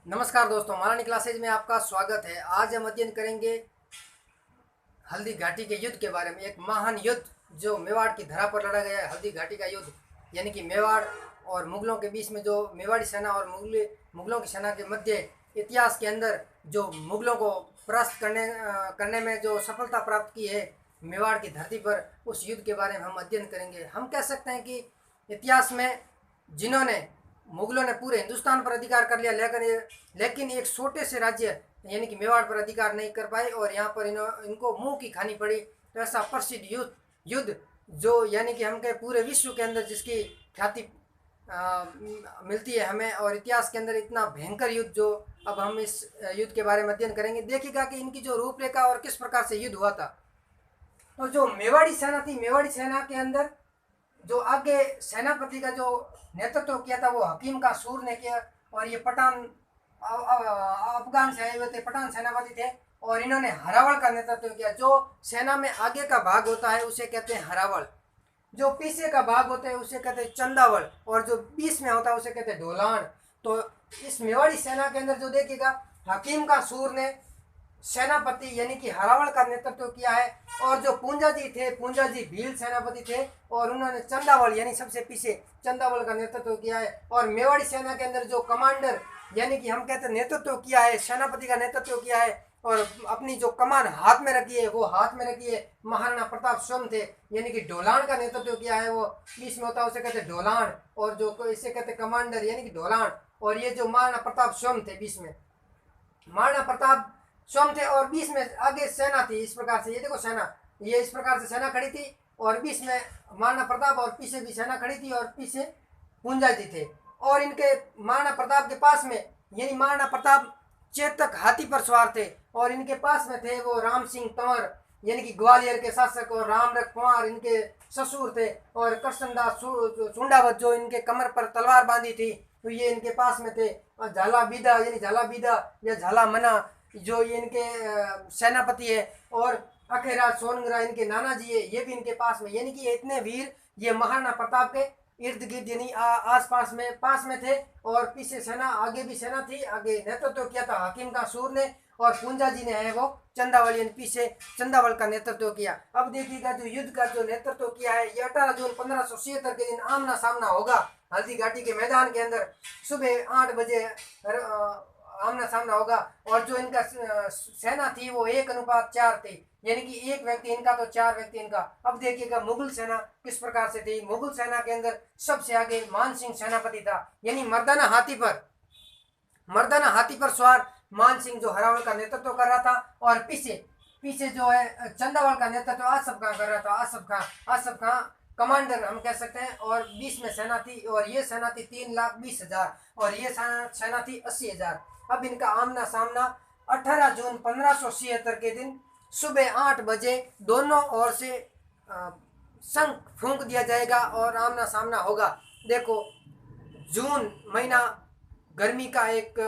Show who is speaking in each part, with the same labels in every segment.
Speaker 1: नमस्कार दोस्तों, महारानी क्लासेज में आपका स्वागत है। आज हम अध्ययन करेंगे हल्दी घाटी के युद्ध के बारे में। एक महान युद्ध जो मेवाड़ की धरा पर लड़ा गया है, हल्दी घाटी का युद्ध, यानी कि मेवाड़ और मुगलों के बीच में जो मेवाड़ी सेना और मुगलों की सेना के मध्य इतिहास के अंदर जो मुगलों को परास्त करने में जो सफलता प्राप्त की है मेवाड़ की धरती पर, उस युद्ध के बारे में हम अध्ययन करेंगे। हम कह सकते हैं कि इतिहास में जिन्होंने मुगलों ने पूरे हिंदुस्तान पर अधिकार कर लिया, लेकिन एक छोटे से राज्य यानी कि मेवाड़ पर अधिकार नहीं कर पाए और यहाँ पर इनको मुंह की खानी पड़ी। तो ऐसा प्रसिद्ध युद्ध जो यानी कि हम कहे पूरे विश्व के अंदर जिसकी ख्याति मिलती है हमें, और इतिहास के अंदर इतना भयंकर युद्ध जो अब हम इस युद्ध के बारे में अध्ययन करेंगे। देखिएगा कि इनकी जो रूपरेखा और किस प्रकार से युद्ध हुआ था। तो जो मेवाड़ी सेना थी, मेवाड़ी सेना के अंदर जो आगे सेनापति का जो नेतृत्व किया था वो हकीम का सूर ने किया, और ये पठान अफगान से आए हुए थे, पठान सेनापति थे, और इन्होंने हरावल का नेतृत्व किया। जो सेना में आगे का भाग होता है उसे कहते हैं हरावल, जो पीछे का भाग होता है उसे कहते हैं चंदावल, और जो बीच में होता है उसे कहते हैं ढोलान। तो इस मेवाड़ी सेना के अंदर जो देखिएगा, हकीम का सूर ने सेनापति यानी कि हरावल का नेतृत्व किया है, और जो पूंजा जी थे, पूंजा जी भील सेनापति थे, और उन्होंने चंदावल यानी सबसे पीछे चंदावल का नेतृत्व किया है। और मेवाड़ी सेना के अंदर जो कमांडर यानी कि हम कहते हैं नेतृत्व किया है, सेनापति का नेतृत्व किया है और अपनी जो कमान हाथ में रखी है वो हाथ में रखी है, महाराणा प्रताप स्वयं थे। यानी कि ढोलान का नेतृत्व किया है, वो बीच में होता है उसे कहते हैं ढोलान, और जो इसे कहते हैं कमांडर यानी कि ढोलान। और ये जो महाराणा प्रताप स्वयं थे, बीच में महाराणा प्रताप स्वयं थे, और बीच में आगे सेना थी। इस प्रकार से ये देखो सेना, ये इस प्रकार से सेना खड़ी थी, और बीच में महाराणा प्रताप, और पीछे भी सेना खड़ी थी, और पीछे पूंजा जी थे। और इनके महाराणा प्रताप के पास में यानी महाराणा प्रताप चेतक हाथी पर सवार थे, और इनके पास में थे वो राम सिंह तंवर यानी कि ग्वालियर के शासक, और रामरख कुंवर इनके ससुर थे, और कृष्णदास सुंडावत जो इनके कमर पर तलवार बांधी थी, तो ये इनके पास में थे। और झाला बीदा यानी झाला बीदा या झाला मना जो ये इनके सेनापति है, और अखेरा सोनगरा इनके नाना जी है, ये भी इनके पास में। यानी कि ये इतने वीर ये महाराणा प्रताप के इर्द गिर्द यानी आस पास में थे, और पीछे सेना, आगे भी सेना थी। आगे नेतृत्व किया था हकीम का सूर ने, और पूंजा जी ने है वो चंदावल यानी पीछे चंदावल का नेतृत्व किया। अब देखिएगा जो युद्ध का जो नेतृत्व किया है, ये 18 जून 1576 के दिन आमना सामना होगा हल्दी घाटी के मैदान के अंदर। सुबह 8 बजे आमना सामना होगा, और जो इनका सेना थी वो 1:4 थी, यानी कि एक व्यक्ति इनका तो 4 व्यक्ति इनका। अब देखिएगा मुगल सेना किस प्रकार से थी। मुगल सेना के अंदर सबसे आगे मान सिंह सेनापति था, यानी मर्दाना हाथी पर सवार मान सिंह जो हरावल का नेतृत्व कर रहा था, और पीछे जो है चंदावल का नेतृत्व आसफ खां कर रहा था। आसफ खां कमांडर हम कह सकते हैं, और बीच में सेना थी, और ये सेना थी 3,20,000, और ये सेना थी 80,000। अब इनका आमना सामना 18 जून 1576 के दिन सुबह 8 बजे दोनों ओर से शंख फूंक दिया जाएगा और आमना सामना होगा। देखो, जून महीना गर्मी का एक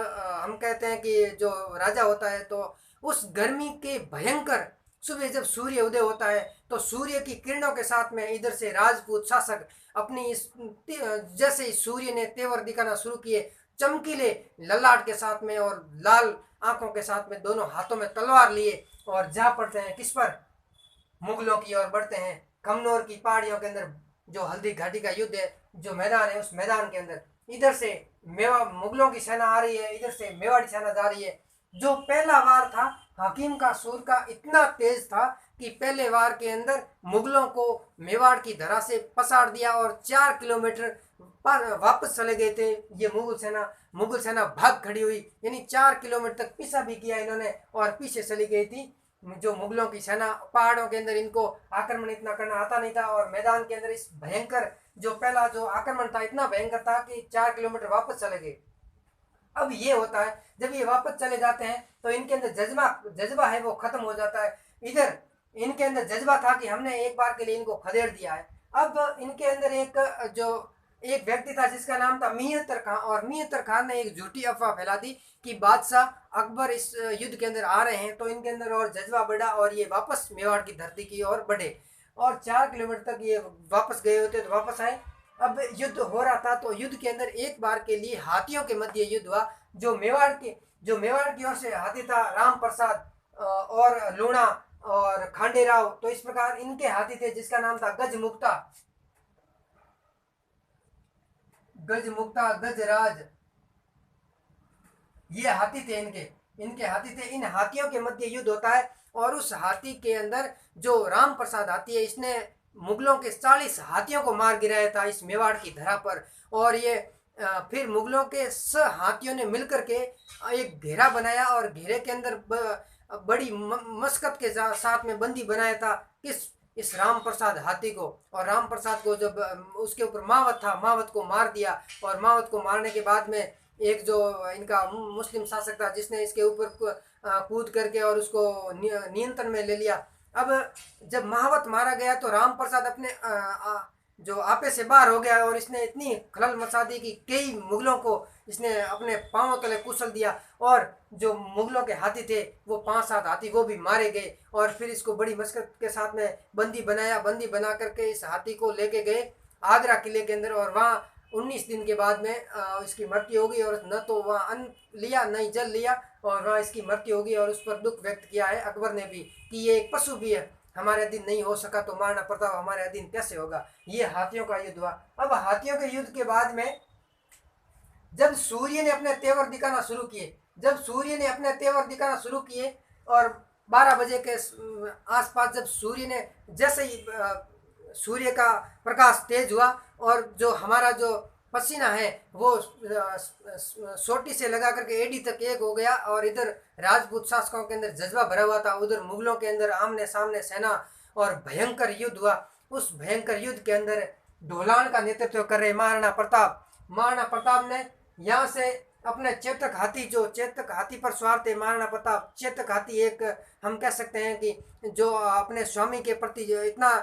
Speaker 1: हम कहते हैं कि जो राजा होता है, तो उस गर्मी के भयंकर सुबह जब सूर्य उदय होता है, तो सूर्य की किरणों के साथ में इधर से राजपूत शासक अपनी इस जैसे ही सूर्य ने तेवर दिखाना शुरू किए, चमकीले ललाट के साथ में और लाल आंखों के साथ में, दोनों हाथों में तलवार लिए, और जा पड़ते हैं किस पर, मुगलों की ओर बढ़ते हैं। कमनौर की पहाड़ियों के अंदर जो हल्दी घाटी का युद्ध है, जो मैदान है, उस मैदान के अंदर इधर से मुगलों की सेना आ रही है, इधर से मेवाड़ी सेना जा रही है। जो पहला वार था हकीम का सूर का इतना तेज था कि पहले वार के अंदर मुगलों को मेवाड़ की धरा से पसार दिया, और 4 किलोमीटर वापस चले गए थे ये मुगल सेना भाग खड़ी हुई, यानी 4 किलोमीटर तक पीछा भी किया इन्होंने, और पीछे चली गई थी जो मुगलों की सेना। पहाड़ों के अंदर इनको आक्रमण इतना करना आता नहीं था, और मैदान के अंदर इस भयंकर जो पहला जो आक्रमण था इतना भयंकर था कि 4 किलोमीटर वापस चले गए। अब ये होता है जब ये वापस चले जाते हैं तो इनके अंदर जज्बा है वो खत्म हो जाता है। इधर इनके अंदर जज्बा था कि हमने एक बार के लिए इनको खदेड़ दिया है। अब इनके अंदर एक व्यक्ति था जिसका नाम था मियतर खां, और मियतर खान ने एक झूठी अफवाह फैला दी कि बादशाह अकबर इस युद्ध के अंदर आ रहे हैं। तो इनके अंदर और जज्बा बढ़ा, और ये वापस मेवाड़ की धरती की ओर बढ़े, और 4 किलोमीटर तक ये वापस गए होते तो वापस आए। अब युद्ध हो रहा था, तो युद्ध के अंदर एक बार के लिए हाथियों के मध्य युद्ध हुआ। जो मेवाड़ की ओर से हाथी था राम प्रसाद और लूणा और खांडेराव, तो इस प्रकार इनके हाथी थे जिसका नाम था गजमुक्ता गजराज, ये हाथी थे इनके इनके हाथी थे। इन हाथियों के मध्य युद्ध होता है और उस हाथी के अंदर जो राम प्रसाद हाथी है इसने मुगलों के 40 हाथियों को मार गिराया था इस मेवाड़ की धरा पर। और ये फिर मुगलों के हाथियों ने मिलकर के एक घेरा बनाया और घेरे के अंदर बड़ी मशक्कत के साथ में बंदी बनाया था इस राम प्रसाद हाथी को। और राम प्रसाद को जब उसके ऊपर मावत था, मावत को मार दिया और मावत को मारने के बाद में एक जो इनका मुस्लिम शासक था जिसने इसके ऊपर कूद करके और उसको नियंत्रण में ले लिया। अब जब महावत मारा गया तो राम प्रसाद अपने जो आपे से बाहर हो गया और इसने इतनी खलल मचा दी कि कई मुगलों को इसने अपने पांवों तले कुचल दिया और जो मुगलों के हाथी थे वो 5-7 हाथी वो भी मारे गए। और फिर इसको बड़ी मशक्कत के साथ में बंदी बना करके इस हाथी को लेके गए आगरा किले के अंदर और वहाँ 19 दिन के बाद में इसकी मृत्यु होगी। और न तो वहाँ अन्न लिया न ही जल लिया और वहाँ इसकी मृत्यु होगी। और उस पर दुख व्यक्त किया है अकबर ने भी कि ये एक पशु भी है, हमारे अधीन नहीं हो सका तो महाराणा प्रताप हमारे अधीन कैसे होगा। ये हाथियों का युद्ध हुआ। अब हाथियों के युद्ध के बाद में जब सूर्य ने अपने तेवर दिखाना शुरू किए और 12 बजे के आसपास जब सूर्य ने जैसे ही सूर्य का प्रकाश तेज हुआ और जो हमारा जो पसीना है वो सोटी से लगा करके एडी तक एक हो गया और इधर राजपूत शासकों के अंदर जज्बा भरा हुआ था, उधर मुगलों के अंदर आमने सामने सेना और भयंकर युद्ध हुआ। उस भयंकर युद्ध के अंदर ढोलान का नेतृत्व कर रहे महाराणा प्रताप ने यहाँ से अपने चेतक हाथी पर सवार थे। महाराणा प्रताप चेतक हाथी एक हम कह सकते हैं कि जो अपने स्वामी के प्रति जो इतना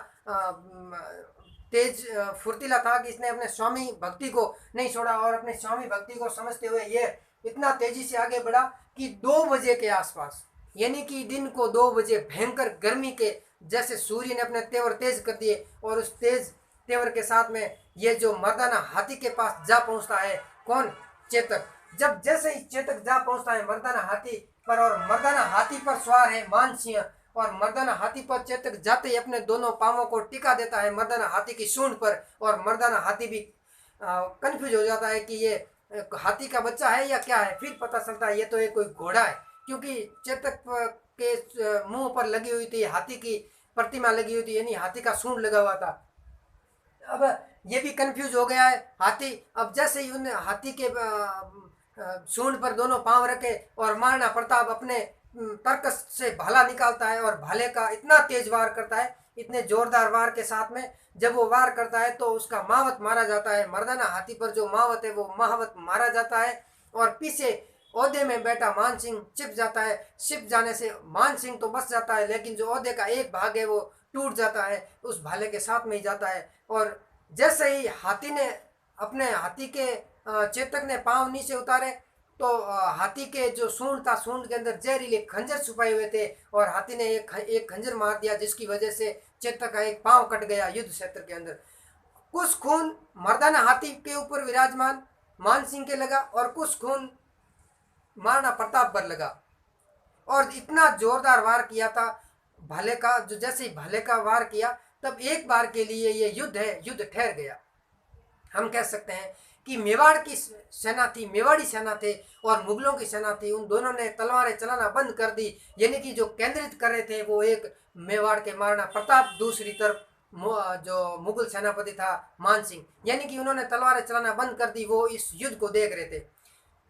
Speaker 1: तेज फुर्तीला था कि इसने अपने स्वामी भक्ति को नहीं छोड़ा और अपने स्वामी भक्ति को समझते हुए ये इतना तेजी से आगे बढ़ा कि 2 बजे के आसपास यानी कि दिन को 2 बजे भयंकर गर्मी के जैसे सूर्य ने अपने तेवर तेज कर दिए और उस तेज तेवर के साथ में ये जो मर्दाना हाथी के पास जा पहुंचता है कौन, चेतक। जब जैसे ही चेतक जा पहुंचता है मर्दाना हाथी पर और मर्दाना हाथी पर सवार है मानसिंह और मर्दाना हाथी पर चेतक जाते ही अपने दोनों पांवों को टिका देता है मर्दाना हाथी की सूंड पर और मर्दाना हाथी भी कंफ्यूज हो जाता है कि ये हाथी का बच्चा है या क्या है। फिर पता चलता है ये तो एक कोई घोड़ा है क्योंकि चेतक के मुंह पर लगी हुई थी हाथी की प्रतिमा लगी हुई थी यानी हाथी का सूंड लगा हुआ था। अब ये भी कंफ्यूज हो गया है हाथी। अब जैसे ही उन हाथी के सूंड पर दोनों पांव रखे और महाराणा प्रताप अपने तर्कस से भाला निकालता है और भाले का इतना तेज वार करता है, इतने जोरदार वार के साथ में जब वो वार करता है तो उसका मावत मारा जाता है। मर्दाना हाथी पर जो मावत है वो मावत मारा जाता है और पीछे ओहदे में बैठा मानसिंह छिप जाता है। छिप जाने से मानसिंह तो बच जाता है लेकिन जो ओहदे का एक भाग है वो टूट जाता है, उस भाले के साथ में ही जाता है। और जैसे ही हाथी ने अपने हाथी के चेतक ने पांव नीचे उतारे तो हाथी के जो सूंड था सूंड के अंदर जहरीले खंजर छुपाए हुए थे और हाथी ने एक खंजर मार दिया जिसकी वजह से चेतक का एक पांव कट गया युद्ध क्षेत्र के अंदर। कुछ खून मर्दाना हाथी के ऊपर विराजमान मानसिंह के लगा और कुछ खून महाराणा प्रताप पर लगा और इतना जोरदार वार किया था भाले का। जो जैसे ही भाले का वार किया तब एक बार के लिए ये युद्ध ठहर गया। हम कह सकते हैं कि मेवाड़ की सेना थी, मेवाड़ी सेना थे और मुगलों की सेना थी, उन दोनों ने तलवारें चलाना बंद कर दी। यानी कि जो केंद्रित कर रहे थे वो एक मेवाड़ के महाराणा प्रताप, दूसरी तरफ जो मुगल सेनापति था मानसिंह, यानी कि उन्होंने तलवारें चलाना बंद कर दी, वो इस युद्ध को देख रहे थे।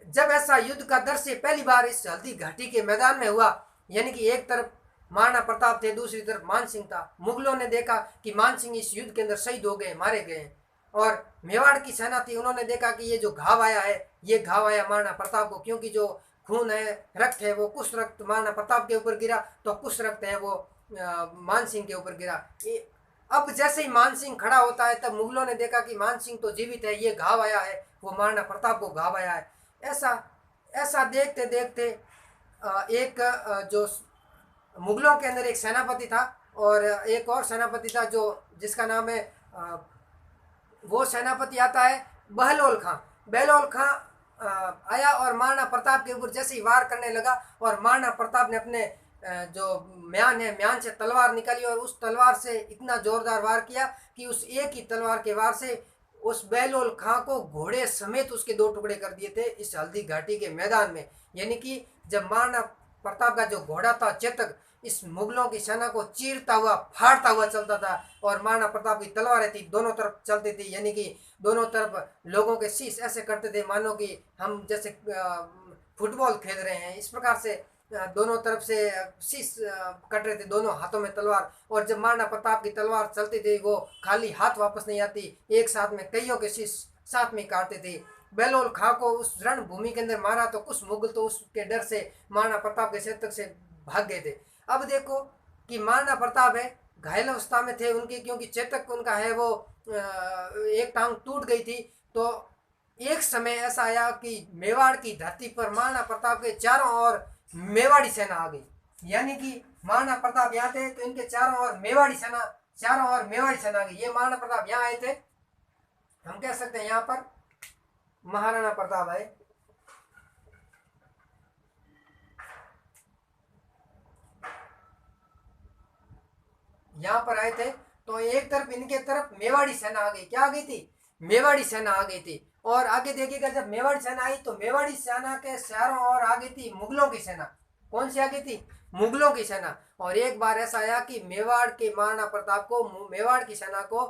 Speaker 1: जब ऐसा युद्ध का दृश्य पहली बार इस हल्दी घाटी के मैदान में हुआ, यानी कि एक तरफ महाराणा प्रताप थे, दूसरी तरफ मानसिंह था, मुगलों ने देखा कि मानसिंह इस युद्ध के अंदर शहीद हो गए, मारे गए और मेवाड़ की सेना थी, उन्होंने देखा कि ये जो घाव आया है ये घाव आया महाराणा प्रताप को, क्योंकि जो खून है, रक्त है, वो कुछ रक्त महाराणा प्रताप के ऊपर गिरा तो कुछ रक्त है वो मानसिंह के ऊपर गिरा। अब जैसे ही मानसिंह खड़ा होता है तब मुगलों ने देखा कि मानसिंह तो जीवित है, ये घाव आया है वो महाराणा प्रताप को घाव आया है। ऐसा देखते देखते एक जो मुगलों के अंदर एक सेनापति था और एक और सेनापति था जो जिसका नाम है वो सेनापति आता है बहलोल खां। बहलोल खां आया और महाराणा प्रताप के ऊपर जैसे ही वार करने लगा और महाराणा प्रताप ने अपने जो म्यान है, म्यान से तलवार निकाली और उस तलवार से इतना जोरदार वार किया कि उस एक ही तलवार के वार से उस बहलोल खां को घोड़े समेत उसके दो टुकड़े कर दिए थे इस हल्दी घाटी के मैदान में। यानी कि जब महाराणा प्रताप का जो घोड़ा था चेतक इस मुगलों की सेना को चीरता हुआ फाड़ता हुआ चलता था और महाराणा प्रताप की तलवारें थी दोनों तरफ चलती थी, यानी कि दोनों तरफ लोगों के शीश ऐसे करते थे मानो कि हम जैसे फुटबॉल खेल रहे हैं, इस प्रकार से दोनों तरफ से शीश कट रहे थे, दोनों हाथों में तलवार। और जब महाराणा प्रताप की तलवार चलती थी वो खाली हाथ वापस नहीं आती, एक साथ में कईयों के शीश साथ में काटते थे। बहलोल खां को उस रणभूमि के अंदर मारा तो कुछ मुगल तो उसके डर से महाराणा प्रताप के क्षेत्र से भाग गए थे। अब देखो कि महाराणा प्रताप है घायल अवस्था में थे उनकी, क्योंकि चेतक उनका है वो एक टांग टूट गई थी। तो एक समय ऐसा आया कि मेवाड़ की धरती पर महाराणा प्रताप के चारों ओर मेवाड़ी सेना आ गई, यानी कि महाराणा प्रताप यहाँ थे तो इनके चारों ओर मेवाड़ी सेना आ गई। ये महाराणा प्रताप यहाँ आए थे, हम कह सकते हैं यहाँ पर महाराणा प्रताप आए, यहाँ पर आए थे तो एक तरफ इनके तरफ मेवाड़ी सेना आ गई। क्या आ गई थी? मेवाड़ी सेना आ गई थी। और आगे देखिएगा जब मेवाड़ी सेना आई तो मेवाड़ी सेना के चारों ओर आ गई थी मुगलों की सेना। कौन सी आ गई थी? मुगलों की सेना। और एक बार ऐसा आया कि मेवाड़ के महाराणा प्रताप को मेवाड़ की सेना को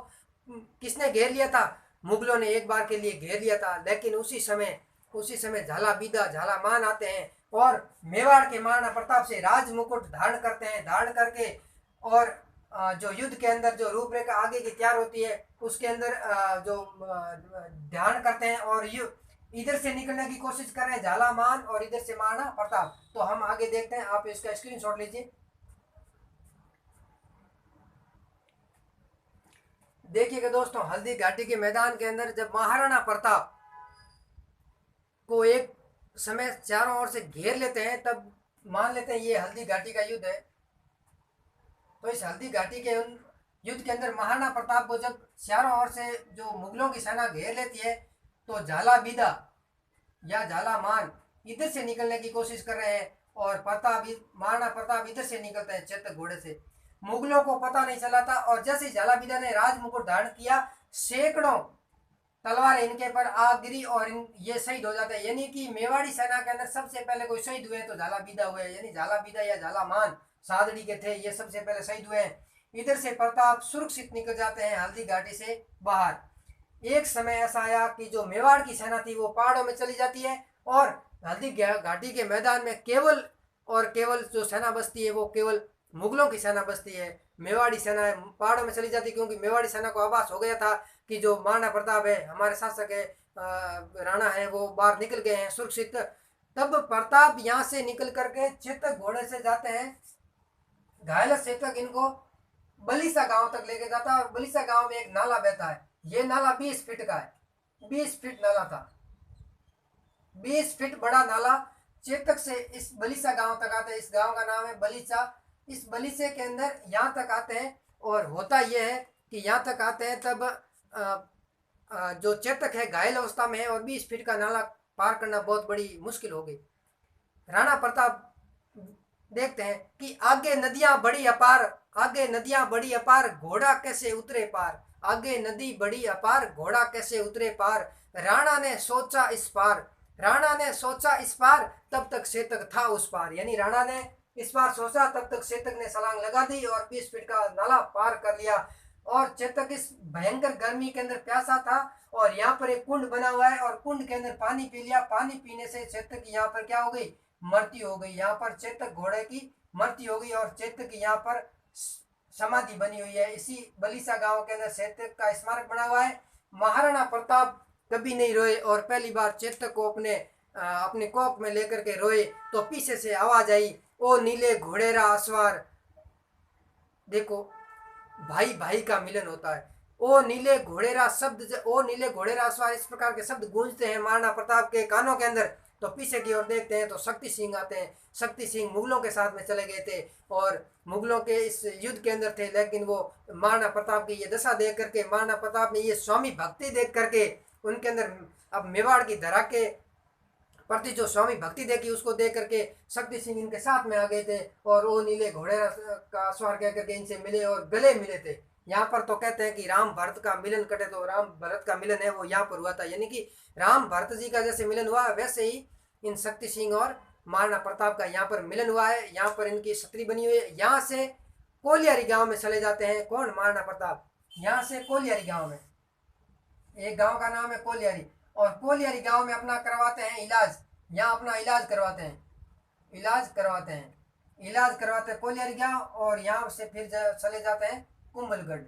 Speaker 1: किसने घेर लिया था? मुगलों ने एक बार के लिए घेर लिया था। लेकिन उसी समय झालामान आते हैं और मेवाड़ के महाराणा प्रताप से राज मुकुट धारण करते हैं, धारण करके और जो युद्ध के अंदर जो रूपरेखा आगे की तैयार होती है उसके अंदर जो ध्यान करते हैं और इधर से निकलने की कोशिश कर रहे हैं झालामान और इधर से महाराणा प्रताप। तो हम आगे देखते हैं, आप इसका स्क्रीनशॉट लीजिए। देखिएगा दोस्तों, हल्दी घाटी के मैदान के अंदर जब महाराणा प्रताप को एक समय चारों ओर से घेर लेते हैं तब मान लेते हैं ये हल्दी घाटी का युद्ध है। तो इस हल्दी घाटी के युद्ध के अंदर महाराणा प्रताप को जब चारों ओर से जो मुगलों की सेना घेर लेती है तो झालाबीदा या झालामान इधर से निकलने की कोशिश कर रहे हैं और महाराणा प्रताप इधर से निकलते हैं चेतक घोड़े से। मुगलों को पता नहीं चला था और जैसे झालाबीदा ने राज मुकुट धारण किया सैकड़ों तलवार इनके पर आ गिरी और ये शहीद हो जाते हैं। यानी कि मेवाड़ी सेना के अंदर सबसे पहले कोई शहीद हुए तो झालाबीदा हुए, यानी झालाबीदा या झालामान सादड़ी के थे, ये सबसे पहले शहीद हुए हैं। इधर से प्रताप सुरक्षित निकल जाते हैं हल्दी घाटी से बाहर। एक समय ऐसा आया कि जो मेवाड़ की सेना थी वो पहाड़ों में चली जाती है और हल्दी घाटी के मैदान में केवल जो सेना बसती है वो केवल मुगलों की सेना बसती है। मेवाड़ी सेना पहाड़ों में चली जाती, क्योंकि मेवाड़ी सेना को आभास हो गया था कि जो महाराणा प्रताप है हमारे शासक है राणा है वो बाहर निकल गए हैं सुरक्षित। तब प्रताप यहाँ से निकल करके चेतक घोड़े से जाते हैं, घायल चेतक इनको बलिसा गांव तक लेके जाता है और बलिसा गांव में एक नाला बहता है। ये नाला 20 फीट का है, 20 फीट नाला था, 20 फीट बड़ा नाला चेतक से इस बलिसा गांव तक आता है। इस गांव का नाम है बलिसा। इस बलिसे के अंदर यहाँ तक आते हैं और होता यह है कि यहाँ तक आते हैं तब जो चेतक है घायल अवस्था में है और 20 फीट का नाला पार करना बहुत बड़ी मुश्किल हो गई। राणा प्रताप देखते हैं कि आगे नदियां बड़ी अपार घोड़ा कैसे उतरे पार, आगे नदी बड़ी अपार घोड़ा कैसे उतरे पार। राणा ने सोचा इस पार तब तक चेतक था उस पार। यानी राणा ने इस बार सोचा तब तक चेतक ने छलांग लगा दी और 20 फीट का नाला पार कर लिया। और चेतक इस भयंकर गर्मी के अंदर प्यासा था और यहाँ पर एक कुंड बना हुआ है और कुंड के अंदर पानी पी लिया। पानी पीने से चेतक की यहाँ पर क्या हो गई? मृत्यु हो गई। यहाँ पर चेतक घोड़े की मृत्यु हो गई और चेतक की यहाँ पर समाधि बनी हुई है। इसी बलिसा गांव के अंदर चेतक का स्मारक बना हुआ है। महाराणा प्रताप कभी नहीं रोए और पहली बार चेतक को अपने कोख में लेकर के रोए तो पीछे से आवाज आई, ओ नीले घोड़ेरा असवार। देखो भाई भाई का मिलन होता है। ओ नीले घोड़ेरा असवार, इस प्रकार के शब्द गूंजते हैं महाराणा प्रताप के कानों के अंदर। तो पीछे की ओर देखते हैं तो शक्ति सिंह आते हैं। शक्ति सिंह मुगलों के साथ में चले गए थे और मुगलों के इस युद्ध के अंदर थे, लेकिन वो महाराणा प्रताप की ये दशा देख करके, महाराणा प्रताप ने ये स्वामी भक्ति देख करके उनके अंदर अब मेवाड़ की धरा के प्रति जो स्वामी भक्ति देखी उसको देख करके शक्ति सिंह इनके साथ में आ गए थे और वो नीले घोड़े का सवार कह करके इनसे मिले और गले मिले थे। यहाँ पर तो कहते हैं कि राम भरत का मिलन कटे तो राम भरत का मिलन है वो यहाँ पर हुआ था, यानी कि राम भरत जी का जैसे मिलन हुआ वैसे ही इन शक्ति सिंह और महाराणा प्रताप का यहाँ पर मिलन हुआ है। यहाँ पर इनकी छतरी बनी हुई है। यहाँ से कोलियारी गांव में चले जाते हैं कौन, महाराणा प्रताप। यहाँ से कोलियारी गांव में, एक गांव का नाम है कोलियारी, और कोलियारी गांव में अपना करवाते हैं इलाज। यहाँ अपना इलाज करवाते हैं, इलाज करवाते हैं कोलियारी गांव। और यहाँ से फिर चले जाते हैं कुंभलगढ़।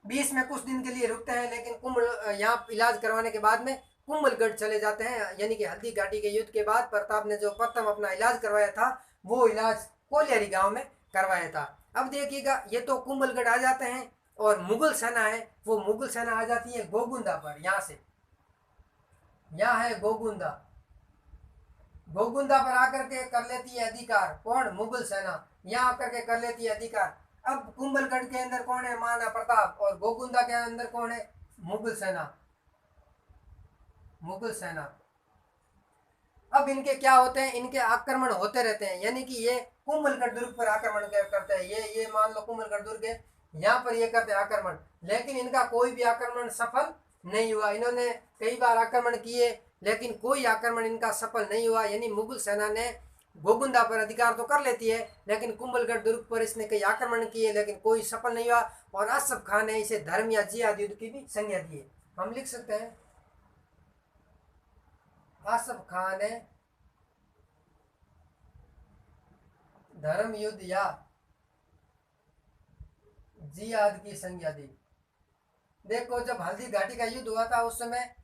Speaker 1: बीच में कुछ दिन के लिए रुकते हैं, लेकिन यहाँ इलाज करवाने के बाद में कुंभलगढ़ चले जाते हैं। यानी कि हल्दी घाटी के युद्ध के बाद प्रताप ने जो प्रथम अपना इलाज करवाया था वो इलाज कोलियारी गांव में करवाया था। अब देखिएगा, ये तो कुंभलगढ़ आ जाते हैं और मुगल सेना है वो मुगल सेना आ जाती है गोगुंदा पर। यहाँ से, यहाँ है गोगुंदा पर आकर के कर लेती है अधिकार कौन, मुगल सेना यहाँ आकर के कर लेती है अधिकार। अब कुंभलगढ़ के अंदर कौन है, महाराणा प्रताप, और गोगुंदा के अंदर कौन है, मुगल सेना। अब इनके क्या होते हैं, इनके आक्रमण होते रहते हैं। यानी कि ये कुंभलगढ़ दुर्ग पर आक्रमण करते हैं। ये मान लो कुंभलगढ़ दुर्ग है, यहाँ पर ये करते हैं आक्रमण, लेकिन इनका कोई भी आक्रमण सफल नहीं हुआ। इन्होंने कई बार आक्रमण किए लेकिन कोई आक्रमण इनका सफल नहीं हुआ। यानी मुगल सेना ने गोगुंदा पर अधिकार तो कर लेती है, लेकिन कुंभलगढ़ दुर्ग पर इसने कई आक्रमण किए लेकिन कोई सफल नहीं हुआ। और असफ खान ने इसे धर्म या जिहाद युद्ध की भी संज्ञा दी है। हम लिख सकते हैं असफ खान ने धर्म युद्ध या जिहाद की संज्ञा दी। देखो, जब हल्दी घाटी का युद्ध हुआ था उस समय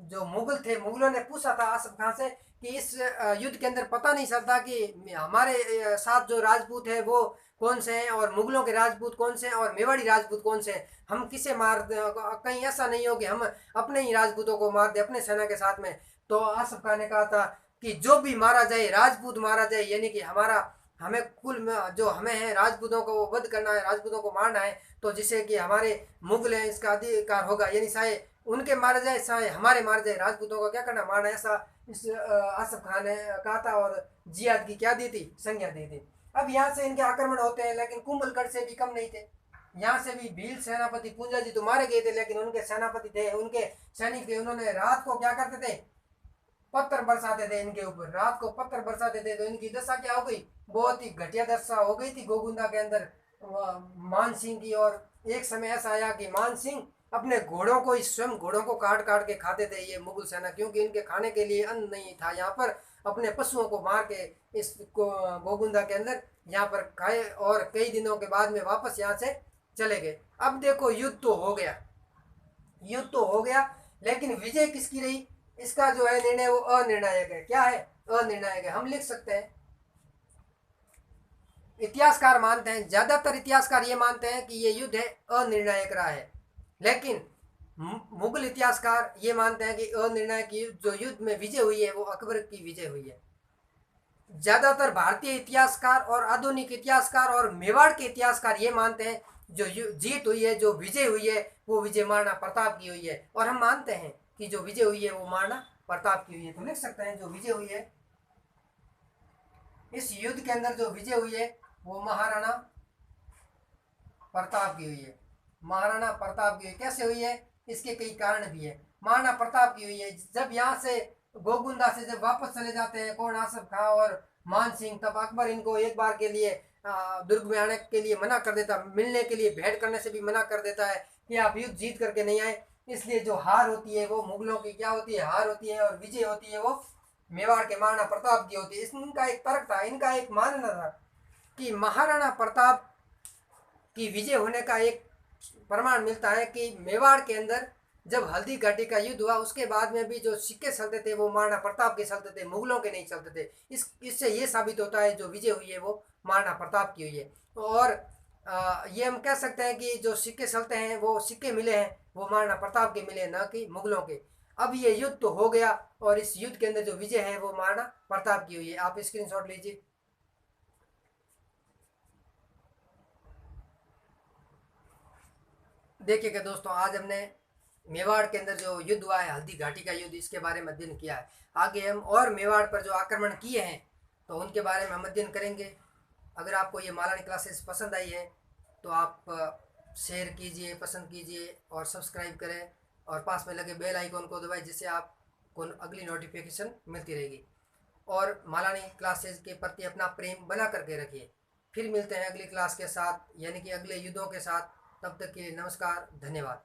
Speaker 1: जो मुगल थे, मुगलों ने पूछा था आसफ खान से कि इस युद्ध के अंदर पता नहीं चलता कि हमारे साथ जो राजपूत है वो कौन से हैं और मुगलों के राजपूत कौन से हैं और मेवाड़ी राजपूत कौन से हैं, हम किसे मार, कहीं ऐसा नहीं हो कि हम अपने ही राजपूतों को मार दे अपने सेना के साथ में। तो आसफ खान ने कहा था कि जो भी मारा जाए, राजपूत मारा जाए, यानी कि हमें कुल में जो हमें है राजपूतों को वध करना है, राजपूतों को मारना है, तो जिससे कि हमारे मुगल हैं इसका अधिकार होगा। यानी चाहे उनके मारे जाए चाहे हमारे मारे जाए, राजपूतों को क्या करना, मारना, ऐसा इस आसफ खान ने कहा था और जिहाद की क्या दी थी, संज्ञा दी थी। अब यहाँ से इनके आक्रमण होते हैं, लेकिन कुंभलगढ़ से भी कम नहीं थे। यहाँ से भी भील सेनापति पूंजा जी तो मारे गए थे, लेकिन उनके सेनापति थे, उनके सैनिक थे, उन्होंने रात को क्या करते थे, पत्थर बरसाते थे इनके ऊपर, रात को पत्थर बरसाते थे। तो इनकी दशा क्या हो गई, बहुत ही घटिया दशा हो गई थी गोगुंदा के अंदर मान सिंह की। और एक समय ऐसा आया कि मान सिंह अपने घोड़ों को, स्वयं घोड़ों को काट काट के खाते थे ये मुगल सेना, क्योंकि इनके खाने के लिए अन्न नहीं था। यहाँ पर अपने पशुओं को मार के इस गोगुंदा के अंदर यहाँ पर खाए और कई दिनों के बाद में वापस यहाँ से चले गए। अब देखो, युद्ध तो हो गया, लेकिन विजय किसकी रही, इसका जो है निर्णय वो अनिर्णायक है। क्या है, अनिर्णायक है। हम लिख सकते हैं, इतिहासकार मानते हैं, ज्यादातर इतिहासकार ये मानते हैं कि ये युद्ध है अनिर्णायक रहा है, लेकिन मुगल इतिहासकार ये मानते हैं कि अनिर्णायक जो युद्ध में विजय हुई है वो अकबर की विजय हुई है। ज्यादातर भारतीय इतिहासकार और आधुनिक इतिहासकार और मेवाड़ के इतिहासकार ये मानते हैं जो जीत हुई है, जो विजय हुई है, वो विजय महाराणा प्रताप की हुई है। और हम मानते हैं कि जो विजय हुई है वो महाराणा प्रताप की हुई है। तो लिख सकते हैं जो विजय हुई है, इस युद्ध के अंदर जो विजय हुई है वो महाराणा प्रताप की हुई है। महाराणा प्रताप की हुई, कैसे हुई है, इसके कई कारण भी है। महाराणा प्रताप की हुई है, जब यहाँ से गोगुंदा से जब वापस चले जाते हैं कौन, आसफ खां और मान सिंह, तब अकबर इनको एक बार के लिए दुर्ग में आने के लिए मना कर देता, मिलने के लिए भेंट करने से भी मना कर देता है कि आप युद्ध जीत करके नहीं आए। इसलिए जो हार होती है वो मुगलों की क्या होती है, हार होती है, और विजय होती है वो मेवाड़ के महाराणा प्रताप की होती है। इनका एक तर्क था, इनका एक मानना था कि महाराणा प्रताप की विजय होने का एक प्रमाण मिलता है कि मेवाड़ के अंदर जब हल्दी घाटी का युद्ध हुआ उसके बाद में भी जो सिक्के चलते थे वो महाराणा प्रताप के चलते थे, मुगलों के नहीं चलते थे। इससे ये साबित होता है जो विजय हुई है वो महाराणा प्रताप की हुई है। और ये हम कह सकते हैं कि जो सिक्के चलते हैं वो सिक्के मिले हैं वो महाराणा प्रताप के मिले, न कि मुगलों के। अब ये युद्ध तो हो गया और इस युद्ध के अंदर जो विजय है वो महाराणा प्रताप की हुई है। आप स्क्रीनशॉट लीजिए। देखिएगा दोस्तों, आज हमने मेवाड़ के अंदर जो युद्ध हुआ है, हल्दी घाटी का युद्ध, इसके बारे में अध्ययन किया है। आगे हम और मेवाड़ पर जो आक्रमण किए हैं तो उनके बारे में हम अध्ययन करेंगे। अगर आपको ये मालानी क्लासेस पसंद आई है तो आप शेयर कीजिए, पसंद कीजिए और सब्सक्राइब करें और पास में लगे बेल आइकॉन को दबाएं, जिससे आपको अगली नोटिफिकेशन मिलती रहेगी। और मालानी क्लासेस के प्रति अपना प्रेम बना करके रखिए। फिर मिलते हैं अगली क्लास के साथ, यानी कि अगले युद्धों के साथ। तब तक के लिए नमस्कार, धन्यवाद।